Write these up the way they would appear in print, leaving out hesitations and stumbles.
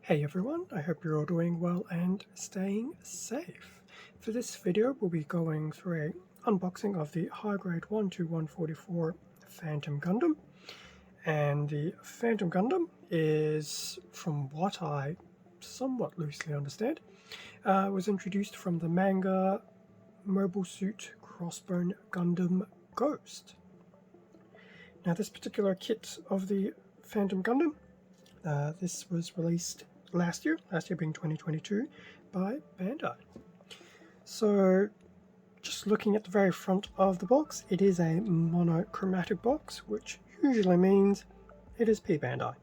Hey everyone, I hope you're all doing well and staying safe. For this video, we'll be going through a unboxing of the high grade 12144 Phantom Gundam. And the Phantom Gundam is, from what I somewhat loosely understand, was introduced from the manga Mobile Suit Crossbone Gundam Ghost. Now this particular kit of the Phantom Gundam, this was released last year being 2022, by Bandai. So just looking at the very front of the box, it is a monochromatic box, which usually means it is P Bandai,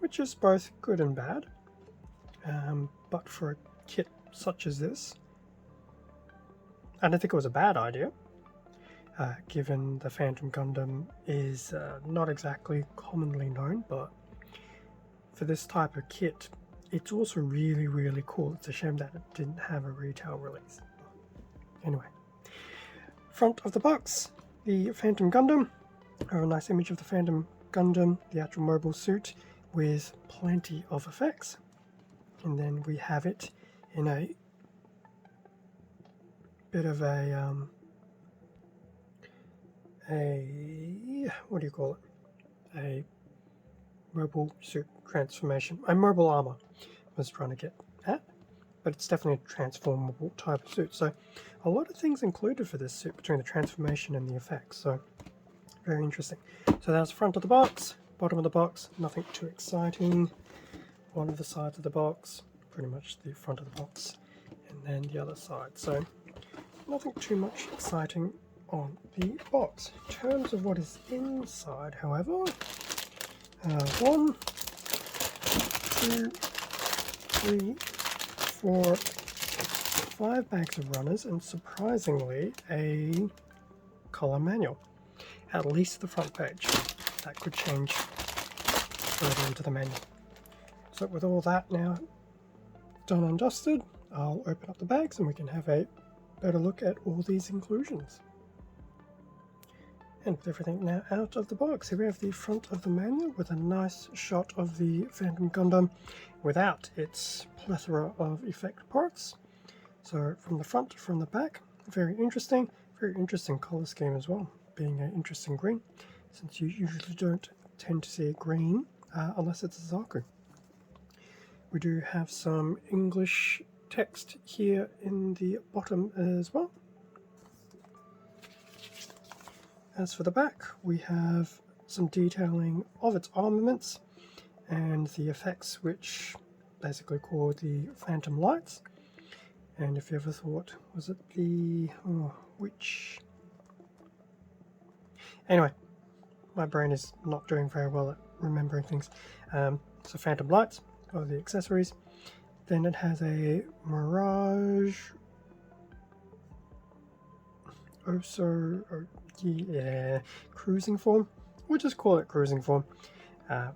which is both good and bad. But for a kit such as this, I don't think it was a bad idea, given the Phantom Gundam is not exactly commonly known, but for this type of kit, it's also really cool. It's a shame that it didn't have a retail release. Anyway, front of the box, the Phantom Gundam, a nice image of the Phantom Gundam, the actual mobile suit, with plenty of effects. And then we have it in a bit of a what do you call it? A mobile suit transformation. A mobile armor I was trying to get at, but it's definitely a transformable type of suit. So a lot of things included for this suit between the transformation and the effects. So very interesting. So that's the front of the box, bottom of the box, nothing too exciting. One of the sides of the box, pretty much the front of the box, and then the other side. So nothing too much exciting on the box. In terms of what is inside, however, 1, 2, 3, 4, 5 bags of runners, and surprisingly a color manual. At least the front page. That could change further into the manual. So with all that now done and dusted, I'll open up the bags and we can have a better look at all these inclusions. And with everything now out of the box, here we have the front of the manual with a nice shot of the Phantom Gundam without its plethora of effect parts. So from the front, from the back, very interesting color scheme as well, being an interesting green, since you usually don't tend to see green unless it's a Zaku. We do have some English text here in the bottom as well. As for the back, we have some detailing of its armaments and the effects, which basically called the Phantom Lights. And if you ever thought, was it the which? Anyway, my brain is not doing very well at remembering things. So Phantom Lights are the accessories. Then it has a Mirage cruising form. We'll just call it cruising form,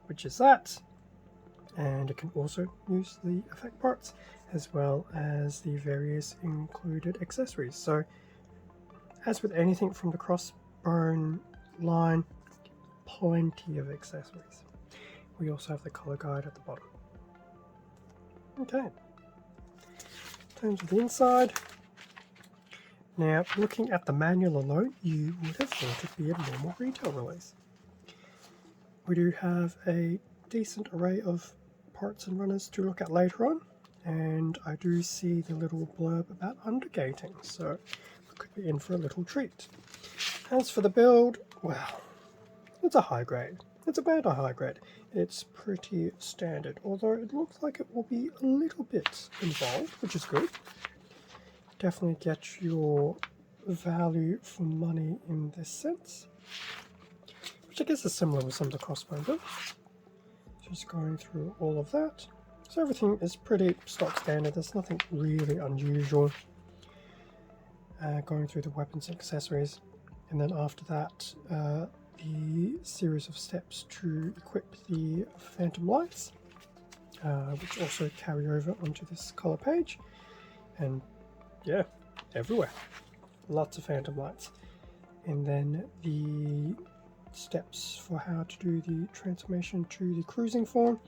which is that. And it can also use the effect parts as well as the various included accessories. So as with anything from the Crossbone line, plenty of accessories. We also have the color guide at the bottom. Okay, in terms of the inside, now looking at the manual alone, you would have thought it'd be a normal retail release. We do have a decent array of parts and runners to look at later on, and I do see the little blurb about undergating, so we could be in for a little treat. As for the build, well, it's a high grade. It's about a high grade. It's pretty standard, although it looks like it will be a little bit involved, which is good. Definitely get your value for money in this sense, which I guess is similar with some of the Crossbone builds. Just going through all of that. So everything is pretty stock standard. There's nothing really unusual. Going through the weapons and accessories, and then after that, the series of steps to equip the Phantom Lights, which also carry over onto this color page. And yeah, everywhere. Lots of Phantom Lights. And then the steps for how to do the transformation to the cruising form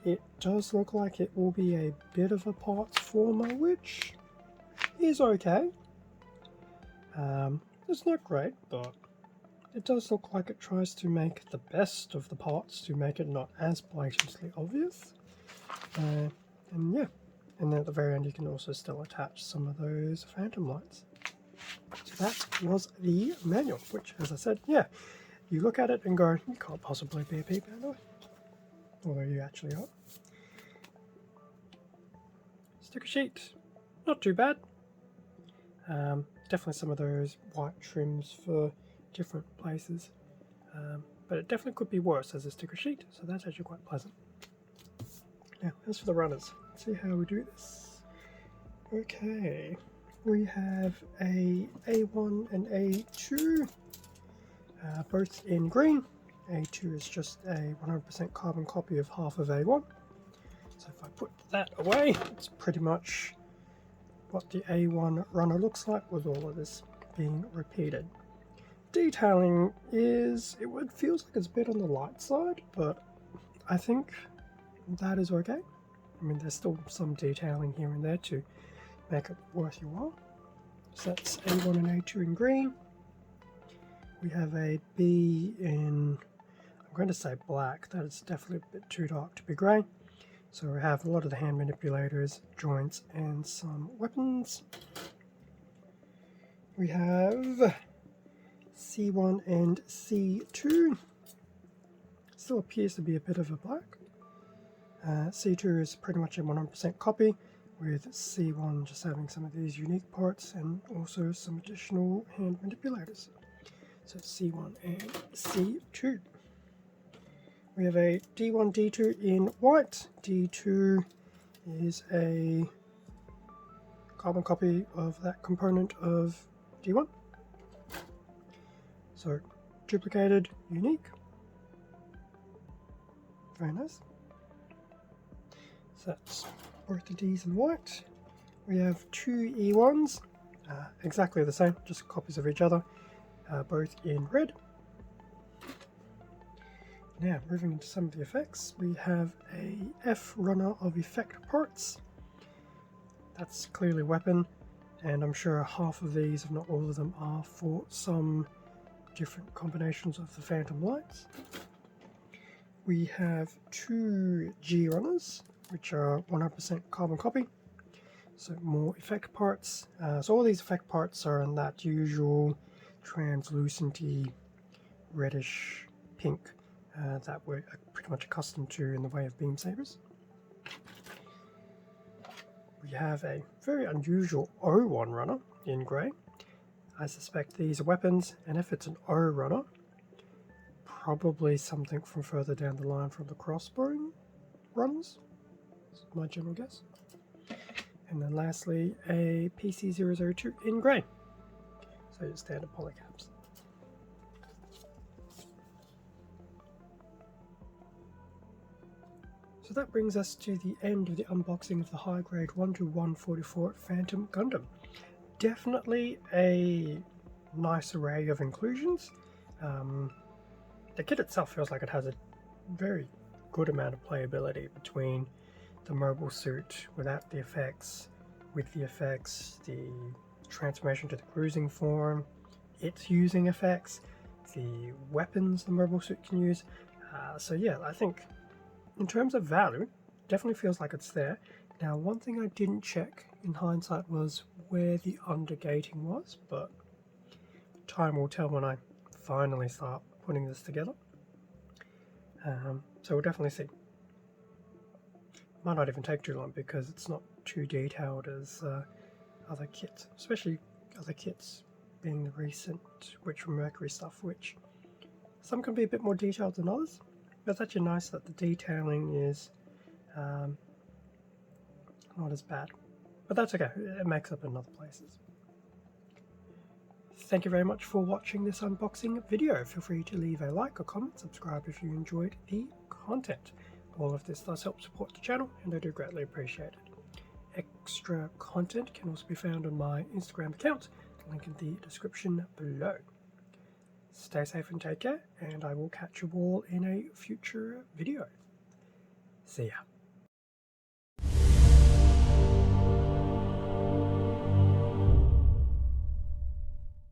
it does look like it will be a bit of a parts former, which is okay. It's not great, but it does look like it tries to make the best of the parts to make it not as blatantly obvious. And yeah, and then at the very end you can also still attach some of those phantom lights. So that was the manual, which, as I said, yeah, you look at it and go, you can't possibly be a P-Panda, although you actually are. Sticker sheet, not too bad. Definitely some of those white trims for different places, but it definitely could be worse as a sticker sheet, so that's actually quite pleasant. Now, as for the runners, let's see how we do this. Okay, we have a A1 and A2, both in green. A2 is just a 100% carbon copy of half of A1. So if I put that away, it's pretty much what the A1 runner looks like with all of this being repeated. Detailing is, it feels like it's a bit on the light side, but I think that is okay. I mean, there's still some detailing here and there to make it worth your while. So that's A1 and A2 in green. We have a B in, I'm going to say black, that is definitely a bit too dark to be grey. So we have a lot of the hand manipulators, joints, and some weapons. We have C1 and C2. Still appears to be a bit of a black. C2 is pretty much a 100% copy, with C1 just having some of these unique parts and also some additional hand manipulators. So C1 and C2. We have a D1, D2 in white. D2 is a carbon copy of that component of D1. So duplicated, unique. Very nice. So that's both the Ds in white. We have two E1s, exactly the same, just copies of each other, both in red. Now, moving into some of the effects, we have a F runner of effect parts. That's clearly weapon, and I'm sure half of these, if not all of them, are for some different combinations of the phantom lights. We have two G runners, which are 100% carbon copy, so more effect parts. So all these effect parts are in that usual translucenty reddish pink that we're pretty much accustomed to in the way of beam sabers. We have a very unusual O1 runner in grey. I suspect these are weapons, and if it's an O runner, probably something from further down the line from the Crossbone runners. That's my general guess. And then lastly, a PC002 in grey. So your standard polycaps. So that brings us to the end of the unboxing of the high grade 1-144 Phantom Gundam. Definitely a nice array of inclusions. The kit itself feels like it has a very good amount of playability between the mobile suit without the effects, with the effects, the transformation to the cruising form, it's using effects, the weapons the mobile suit can use. So yeah, I think in terms of value, definitely feels like it's there. Now, one thing I didn't check in hindsight was where the undergating was, but time will tell when I finally start putting this together. So we'll definitely see. Might not even take too long because it's not too detailed as other kits, especially other kits being the recent Witch from Mercury stuff, which some can be a bit more detailed than others. But it's actually nice that the detailing is not as bad. But that's okay, it makes up in other places. Thank you very much for watching this unboxing video. Feel free to leave a like or comment, subscribe if you enjoyed the content. All of this does help support the channel, and I do greatly appreciate it. Extra content can also be found on my Instagram account, link in the description below. Stay safe and take care, and I will catch you all in a future video. See ya.